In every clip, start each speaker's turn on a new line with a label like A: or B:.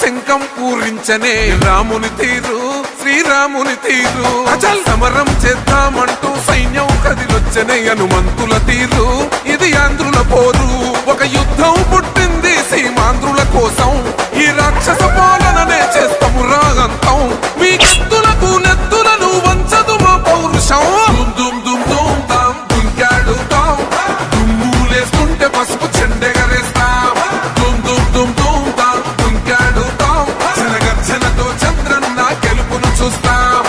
A: శంఖం పూరించనే రాముని తీరు శ్రీరాముని తీరు అచల్ సమరం చేద్దామంటూ సైన్యం కదిలొచ్చనే హనుమంతుల తీరు ఇది ఆంధ్రుల పోరు ఒక యుద్ధం పుట్టింది సీమాంధ్రుల కోసం ఈ రాక్షస పాలననే చేస్తాము రాగంతం మీ కత్తులకు నెత్తులను వంచదు మా పౌరుషం దుమ్ దుమ్ దుమ్ తాం దుంకాడుతాం దుమ్ములేస్తుంటే పసుపు చెండెగరేస్తాం దుమ్ దుమ్ దుమ్ దుమ్ తాం దుంకాడుతాం జనగర్జనతో చంద్రన్న గెలుపును చూస్తాం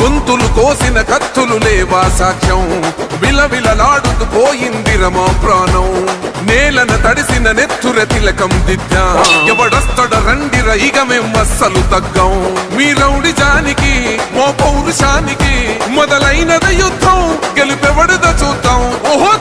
A: గొంతులు కోసిన కత్తులు లేవా సాక్ష్యం విలవిలలాడుతూ పోయింది రమా ప్రాణం నేలన తడిసిన నెత్తుర తిలకం దిద్దా ఎవడొస్తడ రండిర ఇక మేం అస్సలు తగ్గం మీ రౌడి జానికి మో పౌరుషానికి మొదలైనద యుద్ధం గెలుపెవడద చూద్దాం ఓహో